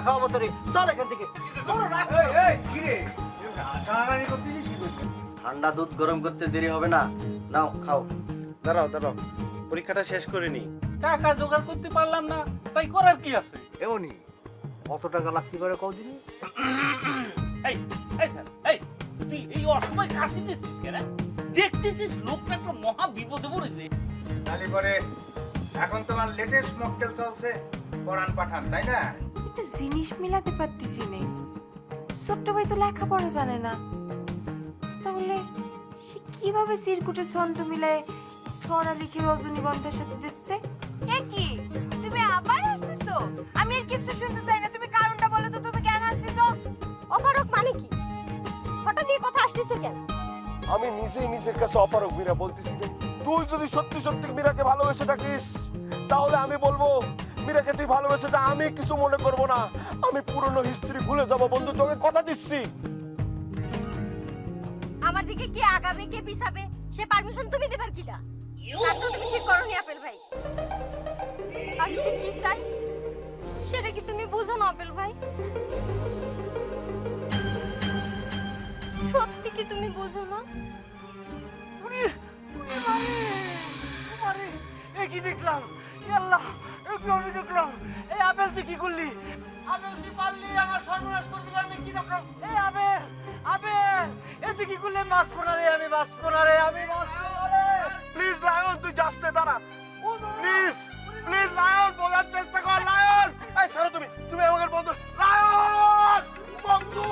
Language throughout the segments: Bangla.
খাওয়াবো তোরে, চল এখান থেকে। ঠান্ডা দুধ গরম করতে দেরি হবে না, নাও খাও। দাঁড়াও দাঁড়াও, পরীক্ষাটা শেষ করে নি। টাকা জোগাড় করতে পারলাম না, তাই করার কি আছে? এমনি কত টাকা লাগতে পারে কদিন? এই এই স্যার, এই তুই এই অসময় কাশি দিছিস কেন? দেখতেছিস লোকটা একটা মহা বিপদে পড়েছে। তাহলে পরে এখন তোমার লেটেস্ট মকটেল চলছে কোরআন পাঠান, তাই না? একটা জিনিস মিলাতে পারতেছি না। ছোট্ট ভাই তো লেখাপড়া জানে না, তাহলে সে কিভাবে চিরকুটে ছন্দ মিলায় সোনালিকে রজনীগন্ধার সাথে দিচ্ছে? এ কি, তুমি আবার হাসতেছো? আমি আর কিছু শুনতে চাই না, তুমি কারণটা বলো তো, তুমি কেন হাসতেছো? অপারক মানে কি? হঠাৎ এই কথা আসতেছে কেন? আমি নিজেই নিজের কাছে অপারক মীরা বলতেছি রে। তুই যদি সত্যি সত্যি মীরাকে ভালোবেসে থাকিস তাহলে আমি বলবো মীরাকে তুই ভালোবেসে যা, আমি কিছু মনে করব না, আমি পুরনো হিস্ট্রি ভুলে যাব বন্ধু, তোকে কথা দিচ্ছি। আমার দিকে কে আগাবে কে পিছাবে সে পারমিশন তুমি দেবার কিটা? কাজটা তুমি ঠিক করোনি আপেল ভাই। আমি যে কি চাই সেটা কি তুমি বুঝো না আপেল ভাই? সত্যি কি তুমি বুঝো না? কি দেখলাম? আল্লাহ, আমি দেখলাম। এই আপেল তুই কি করলি? আপেল তুই পারলি আমার সর্বনাশ করে দিলি, আমি কি দেখলাম? এই আপেল, আপেল এ তুই কি করলি? বাঁচবো না রে, আমি বাঁচবো না রে, আমি বাঁচবো না রে। প্লিজ লায়ন, তুই যাসতে দাঁড়া, প্লিজ প্লিজ লায়ন, বলার চেষ্টা কর লায়ন। এই ছাড়ো, তুমি তুমি আমাদের বন্ধু লায়ন, বন্ধু।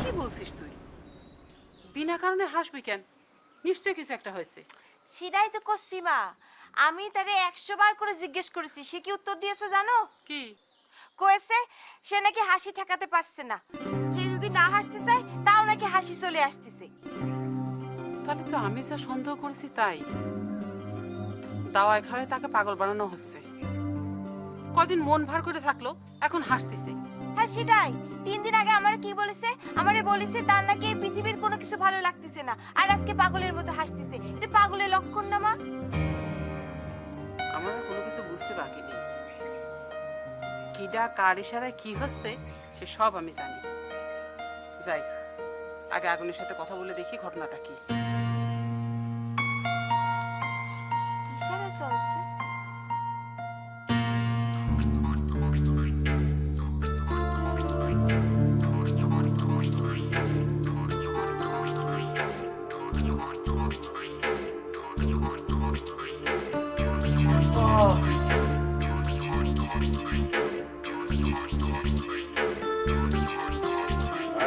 কি বলছিস তুই? বিনা কারণে হাসবি কেন? নিশ্চয় কিছু একটা হয়েছে। সেটাই তো করছি মা, আমি তারে 100 বার করে জিজ্ঞেস করেছি, সে কি উত্তর দিয়েছে জানো? কি কয়েছে সে নাকি হাসি ঠেকাতে পারছে না, সে যদি না হাসতে চায় তাও নাকি হাসি চলে আসতেছে। তাহলে তো আমি যা সন্দেহ করেছি তাই। দাওয়ায় খাওয়ায় তাকে পাগল বানানো হচ্ছে। কদিন মন ভার করে থাকলো, এখন হাসতেছে। হ্যাঁ সেটাই, 3 দিন আগে আমার কি বলেছে? আমারে বলেছে তার নাকি এই পৃথিবীর কোনো কিছু ভালো লাগতেছে না, আর আজকে পাগলের মতো হাসতেছে। এটা পাগলের লক্ষণ না মা? আমার কোনো কিছু বুঝতে বাকি নেই। কিডা কার ইশারায় কি হচ্ছে সে সব আমি জানি। যাই, আগে আগুনের সাথে কথা বলে দেখি ঘটনাটা কি। ইশারা চলছে।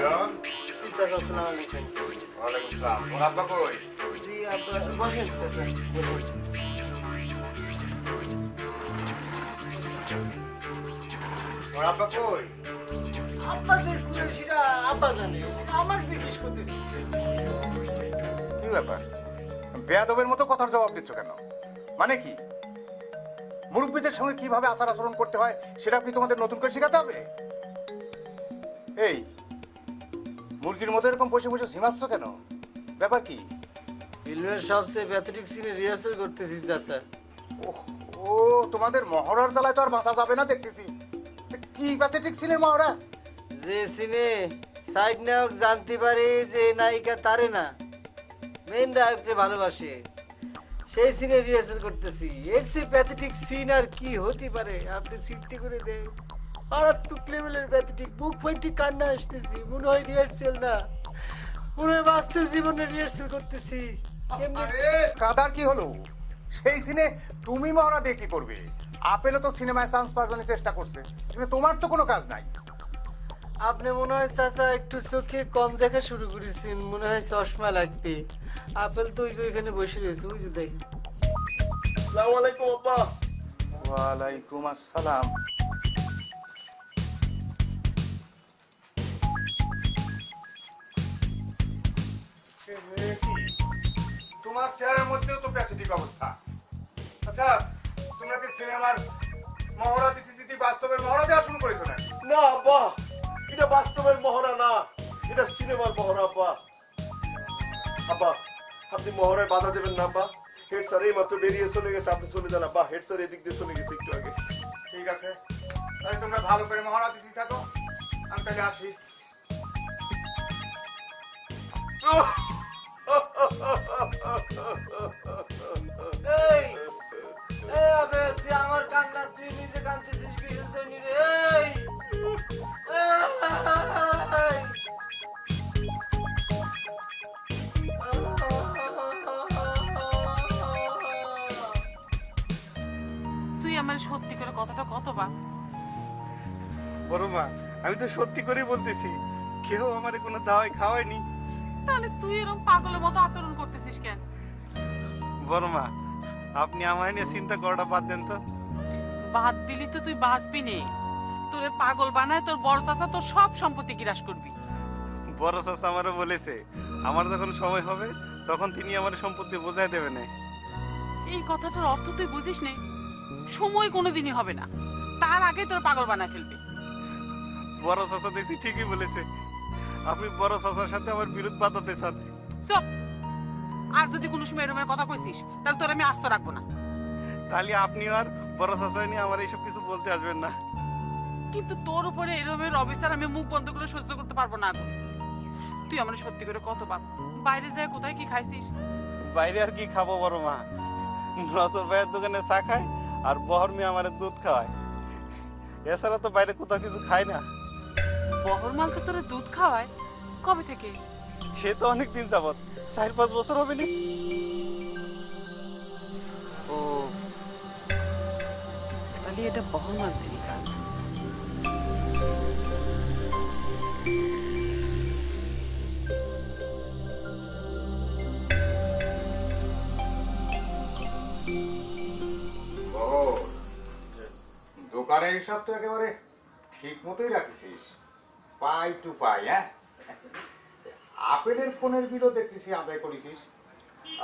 লায়ন, চাচা, আসসালামু আলাইকুম। ওয়ালাইকুম আসসালাম। ওর আব্বা কই? জি আব্বা, বসেন চাচা, বসেন। ওর আব্বা কই? আব্বা যে কই সেটা আব্বা জানে, সেটা আমার জিজ্ঞেস করতেছি। কি ব্যাপার? বেয়াদবের মতো কথার জবাব দিচ্ছ কেন? মানে কি? মুরব্বীদের সঙ্গে কিভাবে আচার আচরণ করতে হয় সেটা কি তোমাদের নতুন করে শেখাতে হবে? এই মুরগির মতো এরকম বসে বসে ঝিমাচ্ছ কেন? ব্যাপার কি? ফিল্মের সবচেয়ে প্যাথেটিক সিনে রিহার্সাল করতেছি চাচা। ও, তোমাদের মহড়ার জ্বালায় তো আর বাঁচা যাবে না দেখতেছি। তো কি প্যাথেটিক সিনের মহড়া? যে সিনে সাইড নায়ক জানতে পারে যে নায়িকা তারে না, মেন নায়ককে ভালোবাসে, সেই সিনে রিহার্সাল করতেছি। এর চেয়ে প্যাথেটিক সিন আর কি হতে পারে? আপনি চিন্তা করে দেন। মারাত্মক লেভেলের প্যাথেটিক, বুক ফাইটি কান্না আসতেছি। মনে হয় রিহার্সাল না, মনে হয় বাস্তব জীবনে রিহার্সাল করতেছি। আরে কাদার কি হলো? সেই সিনে তুমি মহড়া দিয়ে কি করবে? আপেলও তো সিনেমায় চান্স পাওয়ার জন্য চেষ্টা করছে, কিন্তু তোমার তো কোনো কাজ নাই। আপনি মনে হয় চাচা একটু চোখে কম দেখা শুরু করেছেন, মনে হয় চশমা লাগবে। আপেল তো ওই যে এখানে বসে রয়েছে, ওই যে দেখেন। আসসালামু আলাইকুম আব্বা। ওয়ালাইকুম আসসালাম। তোমার চেহারার মধ্যেও তো প্যাথেটিক অবস্থা। আচ্ছা, তোমরা কি সিনেমার মহড়া দিতে দিতে বাস্তবের মহড়া দেওয়া শুরু করেছো না? না আব্বা, এটা বাস্তবের মহড়া না, এটা সিনেমার মহড়া আব্বা। আব্বা, আপনি মহড়ায় বাধা দেবেন না আব্বা। হেড স্যার এই মাত্র বেরিয়ে চলে গেছে, আপনি চলে যান আব্বা। হেড স্যার এদিক দিয়ে চলে গেছে একটু আগে। ঠিক আছে, তাহলে তোমরা ভালো করে মহড়া দিতে থাকো, আমি তাহলে আসি। এই এই আবে তুই আমার কান্না তুই নিজে কাঁদতেছিস কিসের জন্য রে? এই এই! তুই আমার সত্যি করে কথাটা কতবার? বড় মা, আমি তো সত্যি করেই বলতেছি, কেউ আমারে কোনো দাওয়াই খাওয়ায়নি। তাহলে তুই এরকম পাগলের মতো আচরণ করতেছিস কেন? বড় মা, আপনি আমার নিয়ে চিন্তা করাটা বাদ দেন তো। বাদ দিলি তো তুই বাঁচবি নে। তোরে পাগল বানায় তোর বড় চাচা তোর সব সম্পত্তি গ্রাস করবি। বড় চাচা আমারও বলেছে, আমার যখন সময় হবে তখন তিনি আমার সম্পত্তি বোঝাই দেবে না। এই কথাটার অর্থ তুই বুঝিস নে। সময় কোনোদিনই হবে না, তার আগে তোর পাগল বানায় ফেলবি। বড় চাচা দেখছি ঠিকই বলেছে, আপনি বড় চাচার সাথে আমার বিরোধ বাঁধাতে চান। চুপ! আর যদি কোনো সময় এরমের কথা কইছিস তাহলে তোর আমি আস্ত রাখবো না। তাহলে আপনি আর বড় চাচা নিয়ে আমার এইসব কিছু বলতে আসবেন না। কিন্তু তোর উপরে এরমের অবিচার আমি মুখ বন্ধ করে সহ্য করতে পারবো না এখন। তুই আমার সত্যি করে কত বাপ বাইরে যায় কোথায় কি খাইছিস? বাইরে আর কি খাবো বড় মা, নজর ভাইয়ের দোকানে চা খাই আর বহর মেয়ে আমার দুধ খাওয়ায়, এছাড়া তো বাইরে কোথাও কিছু খাই না। বহরমাল তো তোরা দুধ খাওয়ায়? কবে থেকে? সে তো অনেক দিন যাবত, 4-5 বছর হবে নি। ও তাহলে এটা বহরমাল থেকে কাজ। দোকানের হিসাব তো একেবারে ঠিক মতোই রাখছিস, পাই টু পাই। হ্যাঁ, আপেলের ফোনের বিলও দেখতেছি আদায় করেছিস।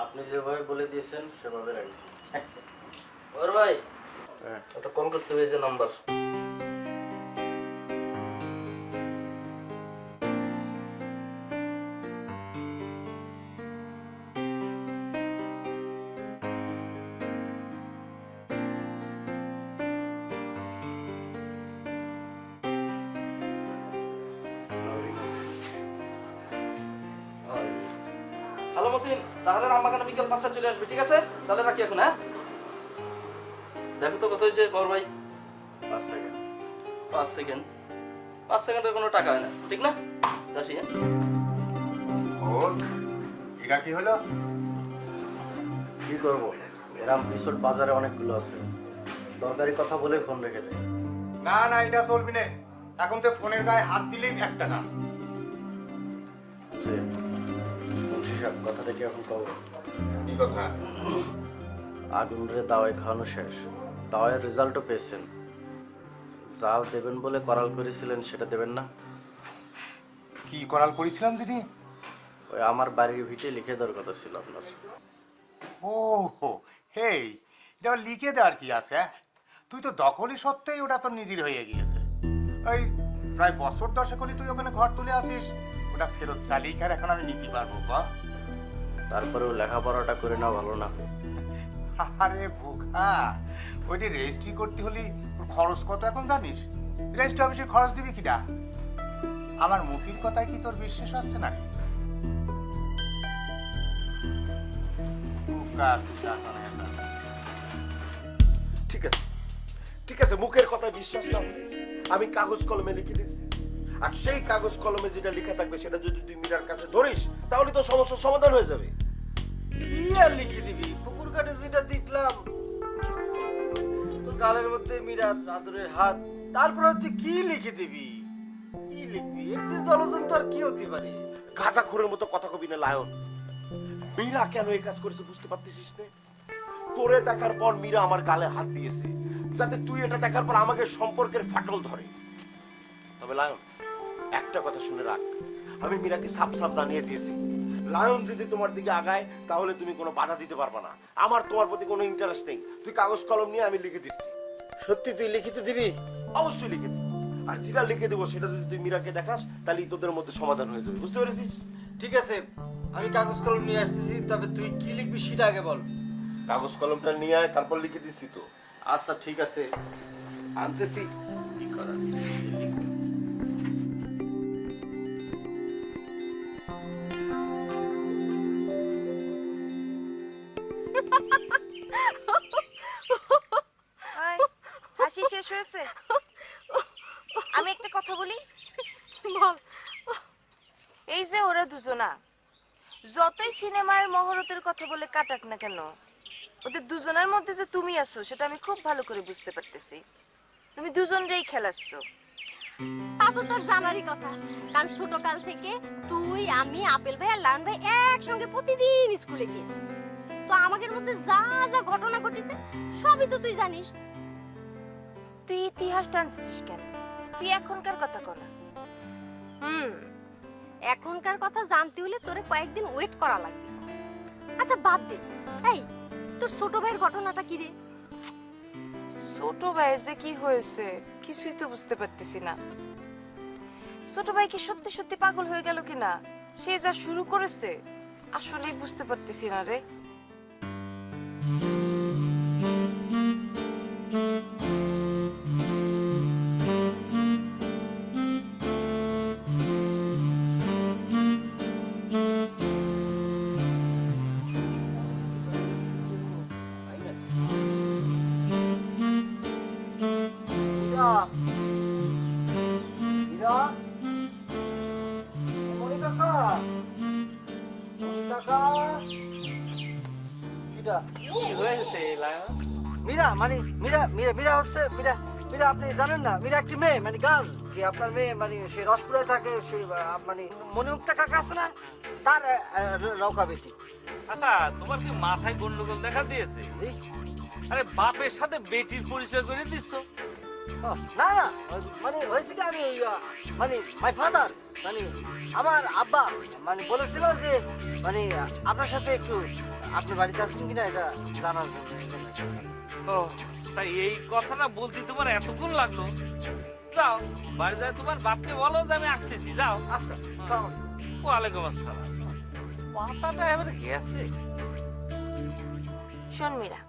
আপনি যেভাবে বলে দিয়েছেন সেভাবে রাখছি। ওর ভাই ওটা কল করতে হবে, যে নাম্বার। আলামুদ্দিন, তাহলে আমাকে বিকেল 5টা চলে আসবে, ঠিক আছে? তাহলে রাখি এখন। হ্যাঁ, দেখো তো কত হয়েছে বড় ভাই? 5 সেকেন্ড। 5 সেকেন্ড? 5 সেকেন্ডের কোনো টাকা হয় না, ঠিক না? আসি। হ্যাঁ, ও এটা কি হলো? কি করবো, এরম পিছট বাজারে অনেকগুলো আছে, দরকারি কথা বলে ফোন রেখে দেয়। না না, এটা চলবি না। এখন তো ফোনের গায়ে হাত দিলেই একটা না। যে মুন্সি সাহেব, কথাটা কি এখন কব? কি কথা? আগুন রে দাওয়াই খাওয়ানো শেষ, দাওয়াইয়ের রেজাল্টও পেয়েছেন। যা দেবেন বলে করাল করেছিলেন সেটা দেবেন না? কি করাল করেছিলাম যিনি? ওই আমার বাড়ির ভিটে লিখে দেওয়ার কথা ছিল আপনার। ও হেই, এটা লিখে দেওয়ার কি আছে? তুই তো দখলই সত্ত্বেই ওটা তোর নিজের হয়ে গিয়েছে। ওই প্রায় বছর 10 হলি তুই ওখানে ঘর তুলে আসিস, ওটা ফেরত চালিয়ে আর এখন আমি নিতে পারবো বা? তারপরেও লেখাপড়াটা করে নেওয়া ভালো না? আরে বোকা, ওইটি রেজিস্ট্রি করতে হলে ওর খরচ কত এখন জানিস? রেজিস্ট্রি অফিসের খরচ দিবি কিনা? আমার মুখের কথায় কি তোর বিশ্বাস হচ্ছে না? ঠিক আছে, ঠিক আছে, মুখের কথায় বিশ্বাস না হলে আমি কাগজ কলমে লিখে দিচ্ছি। আর সেই কাগজ কলমে যেটা লেখা থাকবে সেটা যদি তুই মীরার কাছে ধরিস তাহলে তো সমস্যার সমাধান হয়ে যাবে। কি আর লিখে দিবি? পুকুর কাটে যেটা দেখলাম, তোর গালের মধ্যে মীরার আদরের হাত, তারপরে তুই কি লিখে দিবি? কি লিখবি? এর যে জলজন্ত আর কি হতে পারে? গাঁজাখোরের মতো কথা কবি না লায়ন। মীরা কেন এই কাজ করেছে বুঝতে পারতেছিস না? তোরে দেখার পর মীরা আমার গালে হাত দিয়েছে যাতে তুই এটা দেখার পর আমাকে সম্পর্কের ফাটল ধরে। তবে লায়ন, একটা কথা শুনে রাখ, আমি মীরাকে সাফ সাফ জানিয়ে দিয়েছি, লায়ন যদি তোমার দিকে আগায় তাহলে তুমি কোনো বাধা দিতে পারবে না। আমার তোমার প্রতি কোনো ইন্টারেস্ট নেই। তুই কাগজ কলম নিয়ে আমি লিখে দিচ্ছি। সত্যি তুই লিখিত দিবি? অবশ্যই লিখে দিব। আর যেটা লিখে দেবো সেটা যদি তুই মীরাকে দেখাস তাহলে তোদের মধ্যে সমাধান হয়ে যাবে, বুঝতে পেরেছিস? ঠিক আছে, আমি কাগজ কলম নিয়ে আসতেছি, তবে তুই কি লিখবি সেটা আগে বল। কাগজ কলমটা নিয়ে আয়, তারপর লিখে দিচ্ছি তো। আচ্ছা ঠিক আছে, আনতেছি। কি করার? আয়, হাসি শেষ হয়েছে? আমি একটা কথা বলি। বল। এই যে ওরা দুজনা যতই সিনেমার মহরতের কথা বলে কাটাক না কেন, ওদের দুজনের মধ্যে যে তুমি আছো সেটা আমি খুব ভালো করে বুঝতে পারতেছি। তুমি দুজনরেই খেলাচ্ছ। তা তো তোর জানারই কথা, কারণ ছোটকাল থেকে তুই, আমি, আপেল ভাই আর লায়ন ভাই একসঙ্গে প্রতিদিন স্কুলে গিয়েছি। তো আমাদের মধ্যে যা যা ঘটনা ঘটেছে সবই তো তুই জানিস। তুই ইতিহাস টানতেছিস কেন? তুই এখনকার কথা কনা। এখনকার কথা জানতে হলে তোরে কয়েকদিন ওয়েট করা লাগবে। আচ্ছা বাদ দে, এই তোর ছোট ভাইয়ের ঘটনাটা কি রে? ছোট ভাইয়ের যে কি হয়েছে কিছুই তো বুঝতে পারতেছি না। ছোট ভাই কি সত্যি সত্যি পাগল হয়ে গেল কিনা, সে যা শুরু করেছে আসলেই বুঝতে পারতেছি না রে। মীরা মানে মীরা মীরা মীরা হচ্ছে মীরা মীরা আপনি জানেন না, মীরা একটি মেয়ে মানে গার্ল, যে আপনার মেয়ে মানে সে রসপুরায় থাকে, সে মানে মনিমুক্তা কাকা আছে না, তার নৌকা বেটি। আচ্ছা তোমার কি মাথায় গন্ডগোল দেখা দিয়েছে? আরে বাপের সাথে বেটির পরিচয় করে দিচ্ছ? না না, মানে হয়েছে কি, আমি মানে মাই ফাদার মানে আমার আব্বা মানে বলেছিল যে মানে আপনার সাথে একটু আপনি বাড়িতে আসছেন কিনা এটা জানার জন্য। ও তাই এই কথাটা বলতে তোমার এতক্ষণ লাগলো? যাও বাড়ি যায় তোমার বাপকে বলো যে আমি আসতেছি। যাও। আচ্ছা, ওয়ালাইকুম আসসালাম। মাথাটা এবারে গেছে। শোন মীরা,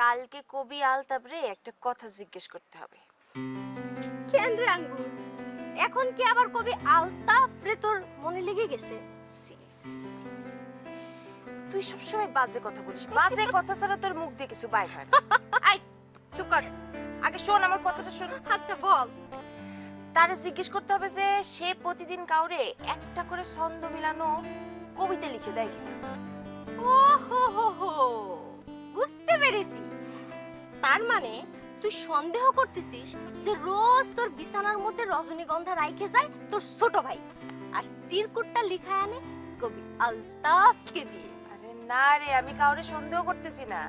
কালকে কবি আলতাবরে একটা কথা জিজ্ঞেস করতে হবে। কেন রে আঙ্গুর, এখন কি আবার কবি আলতাফ রে তোর মনে লেগে গেছে? তুই সবসময় বাজে কথা বলিস, বাজে কথা ছাড়া তোর মুখ দিয়ে কিছু বাইর হয় না। আই চুপ কর, আগে শোন আমার কথাটা শোন। আচ্ছা বল। তারে জিজ্ঞেস করতে হবে যে সে প্রতিদিন কাউরে একটা করে ছন্দ মিলানো কবিতা লিখে দেয় কিনা। ও হো হো হো, বুঝতে পেরেছি। তার মানে তুই সন্দেহ করতেছিস যে রোজ তোর বিছানার মধ্যে রজনীগন্ধা রাইখে যায় তোর ছোট ভাই, আর সিরকুটটা লিখায় আনে কবি আলতাফকে দিয়ে। আরে না রে, আমি কাউরে সন্দেহ করতেছি না।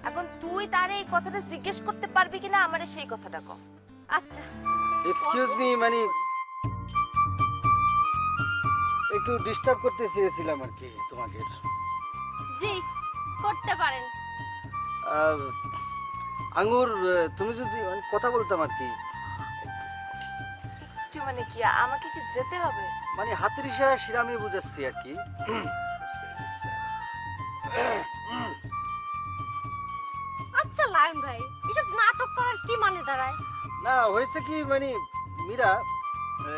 এখন তুই তারে এই কথাটা জিজ্ঞেস করতে পারবি কিনা আমারে সেই কথাটা কর। আচ্ছা এক্সকিউজ মি, মানে একটু ডিস্টার্ব করতে চেয়েছিলাম আর কি তোমাকে। জি করতে পারেন। আঙ্গুর, তুমি যদি কথা বলতাম আর কি। একটু মানে কি আমাকে কি যেতে হবে? মানে হাতের ইশারা শিরামি বুঝাচ্ছি আর কি। আচ্ছা লায়ন ভাই, এসব নাটক করার কি মানে দাঁড়ায়? না হয়েছে কি, মানে মীরা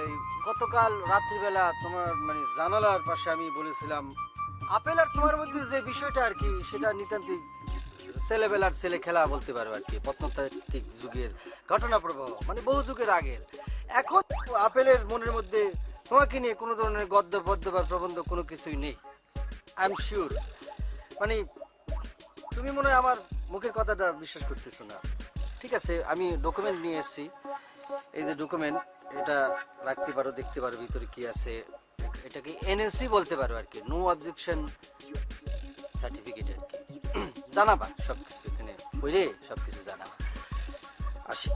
এই গতকাল রাত্রিবেলা তোমার মানে জানালার পাশে আমি বলেছিলাম আপেল আর তোমার মধ্যে যে বিষয়টা আর কি, সেটা নিতান্তই ছেলেবেলার ছেলে খেলা বলতে পারো আর কি, প্রত্নতাত্ত্বিক যুগের ঘটনা প্রবাহ, মানে বহু যুগের আগের। এখন আপেলের মনের মধ্যে তোমাকে নিয়ে কোনো ধরনের গদ্য পদ্য বা প্রবন্ধ কোনো কিছুই নেই, আই এম শিওর। মানে তুমি মনে হয় আমার মুখের কথাটা বিশ্বাস করতেছো না। ঠিক আছে, আমি ডকুমেন্ট নিয়ে এসেছি, এই যে ডকুমেন্ট, এটা রাখতে পারো, দেখতে পারো ভিতরে কি আছে। এটাকে এনএসি বলতে পারো আর কি, নো অবজেকশন সার্টিফিকেট আর কি। জানাবা সবকিছু, এখানে বইলে সবকিছু জানাবা। আসি।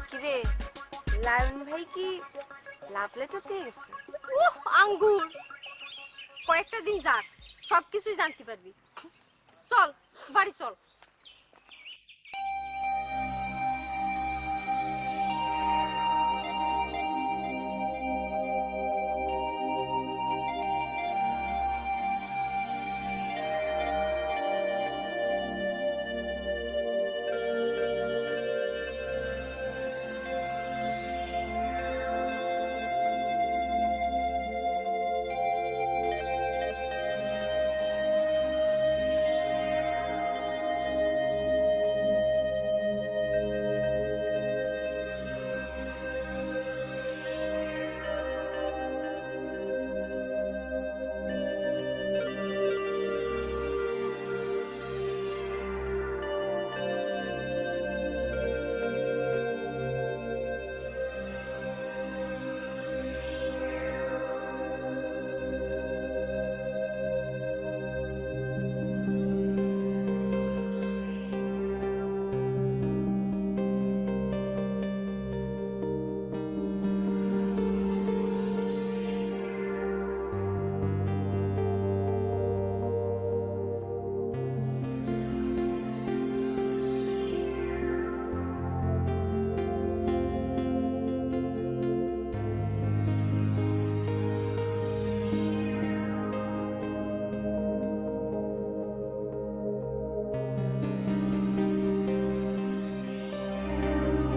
কিরে, লায়ন ভাই কি লাভ লেটার দিয়ে গেছে? উহ আঙ্গুর, কয়েকটা দিন যাক, সবকিছুই জানতে পারবি। চল বাড়ি চল।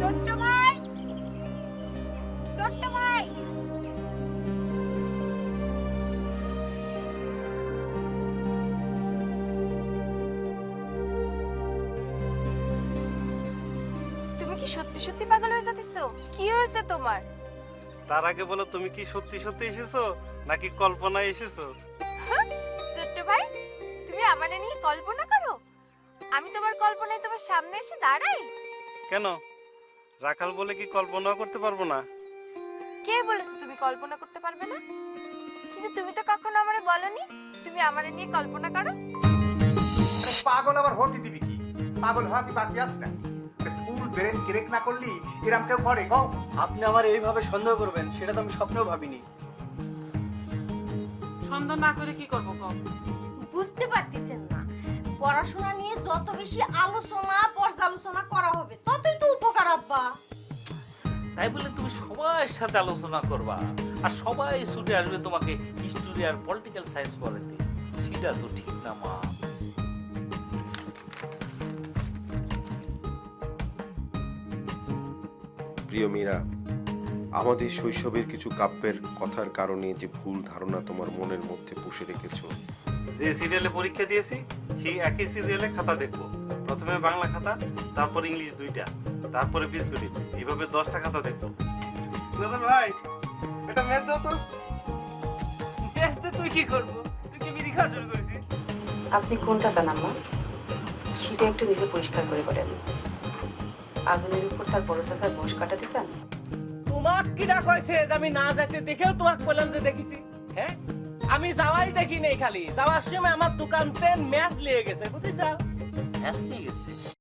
ছোট্ট ভাই, ছোট্ট ভাই, তুমি কি সত্যি সত্যি পাগল হয়ে যাচ্ছো? কি হয়েছে তোমার? তার আগে বলো, তুমি কি সত্যি সত্যি এসেছো নাকি কল্পনায় এসেছো? ছোট্ট ভাই, তুমি আমারে নিয়ে কল্পনা করো? আমি তোমার কল্পনায় তোমার সামনে এসে দাঁড়াই? কেন, রাখাল বলে কি কল্পনা করতে পারবো না? কে বলেছে তুমি কল্পনা করতে পারবে না? কিন্তু তুমি তো কখনো আমারে বলনি তুমি আমারে নিয়ে কল্পনা করো। পাগল আবার হতে দিবি কি? পাগল হওয়া কি বাকি আছে না? ফুল ব্রেন ক্রেক না করলি এরম কেউ করে কও? আপনি আমার এইভাবে সন্দেহ করবেন সেটা তো আমি স্বপ্নেও ভাবিনি। সন্দেহ না করে কি করবো কম? বুঝতে পারতেছেন না, পড়াশোনা নিয়ে যত বেশি আলোচনা পর্যালোচনা করা হবে ততই তো উপকার আব্বা। তাই বলে তুমি সবার সাথে আলোচনা করবা আর সবাই ছুটে আসবে তোমাকে হিস্টোরি আর পলিটিক্যাল সায়েন্স পড়াতে, সেটা তো ঠিক না মা। প্রিয় মীরা, আমাদের শৈশবের কিছু কাব্যের কথার কারণে যে ভুল ধারণা তোমার মনের মধ্যে পুষে রেখেছো, যে সিরিয়ালে পরীক্ষা দিয়েছি সেই একই সিরিয়ালে খাতা দেখবো। প্রথমে বাংলা খাতা, তারপর ইংলিশ 2টা, তারপরে বীজগণিত, এইভাবে 10টা খাতা দেখবো। নজর ভাই, এটা ম্যাথ দাও তো। ম্যাথে তুই কি করবো? তুই কি বিড়ি খাওয়া শুরু করেছিস? আপনি কোনটা চান আম্মা? সেটা একটু নিজে পরিষ্কার করে বলেন। আগুনের উপর তার বড় চাচার বয়স কাটাতে চান? তোমাক কিরা কইছে যে আমি না যাইতে দেখেও তোমাক বললাম যে দেখিছি? হ্যাঁ, আমি যাওয়াই দেখি নেই, খালি যাওয়ার সময় আমার দোকানতে ম্যাচ লিয়ে গেছে, বুঝিস? ম্যাচ নিয়ে গেছে?